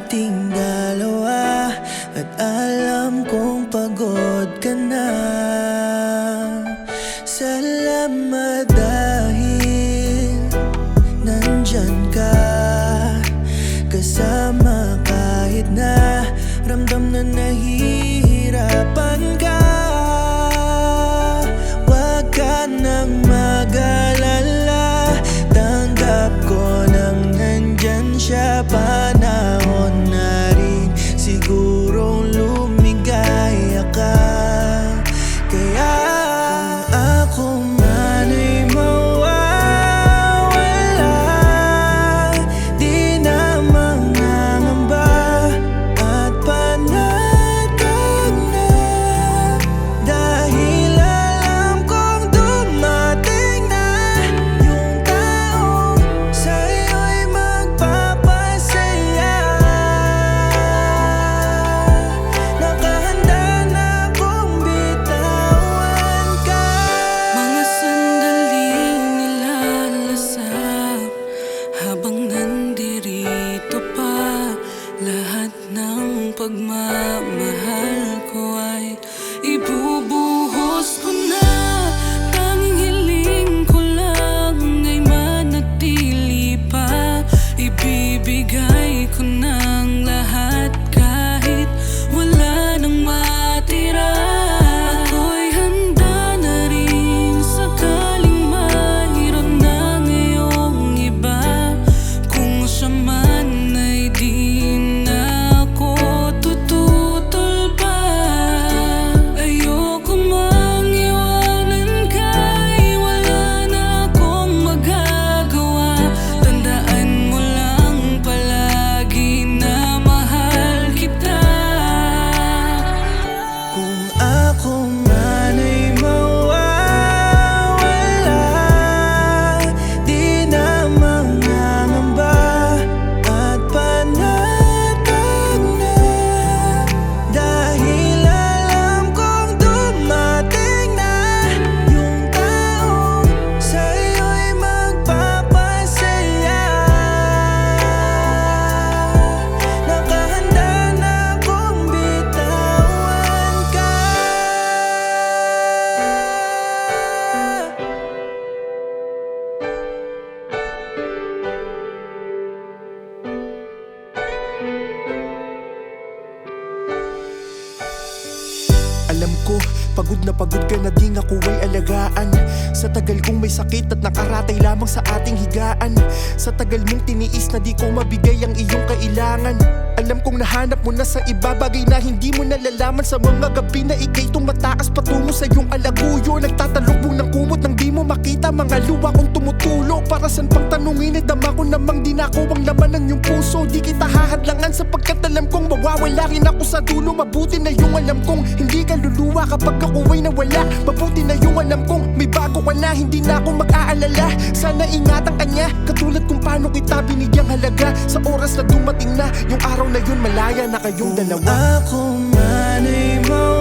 nating dalawa. At alam kong pagod ka na. Salamat dahil nandyan ka, kasama kahit na ramdam na nahihirapan ka. Huwag ka nang mag-alala, tanggap ko nang nandyan siya. Panahon na rin sigurong lumigaya ka. Kaya kung ako man ay mawawala, di na mangangamba at panatag na. Dahil alam kong dumating na yung taong sa'yo'y magpapasaya. Nakahanda na akong bitawan ka. Mga sandaling nilalasap habang nandirito pa. Lahat ng pagmamahal ko ay ibubuhos ko na. Tanging hiling ko lang ay manatili pa. Ibibigay ko ng lahat kahit wala nang matira. Ako'y handa na rin sakaling mahirap na ngayong iba. Kung siya man ay di na ako tututol pa. Ayoko mang iwanan kahit wala na akong magagawa. Tandaan mo lang palagi na mahal kita. Kung ako man ay mawawala, di na mangangamba at panatag na. Dahil alam kong dumating na yung taong sa'yo'y magpapasaya. Nakahanda na akong bitawan ka. Alam ko, pagod ka na di ako ay alagaan. Sa tagal kong may sakit at nakaratay lamang sa ating higaan. Sa tagal mong tiniis na di ko mabigay ang iyong kailangan. Alam kong nahanap mo na sa iba bagay na hindi mo nalalaman. Sa mga gabi na ikay tumataas patungo sa iyong alaguyo. Nagtatalubong ng kumot nang di mo makita mga luha kong tumutulo. Para saan pang tanungin, dama ko namang di na ako ang laman ng iyong puso. Di kita hahadlangan sapagkat alam kong mawawala rin ako sa dulo. Mabuti na yung alam kong hindi ka luluwa kapag ako ay nawala. Mabuti na yung alam kong may bago ka na, hindi na ako mag-aalala. Sana ingatan ka niya, katulad kung paano kita binigyang halaga. Sa oras na dumating na yung araw na yun, malaya na kayong dalawa. Ako man ay mawawala,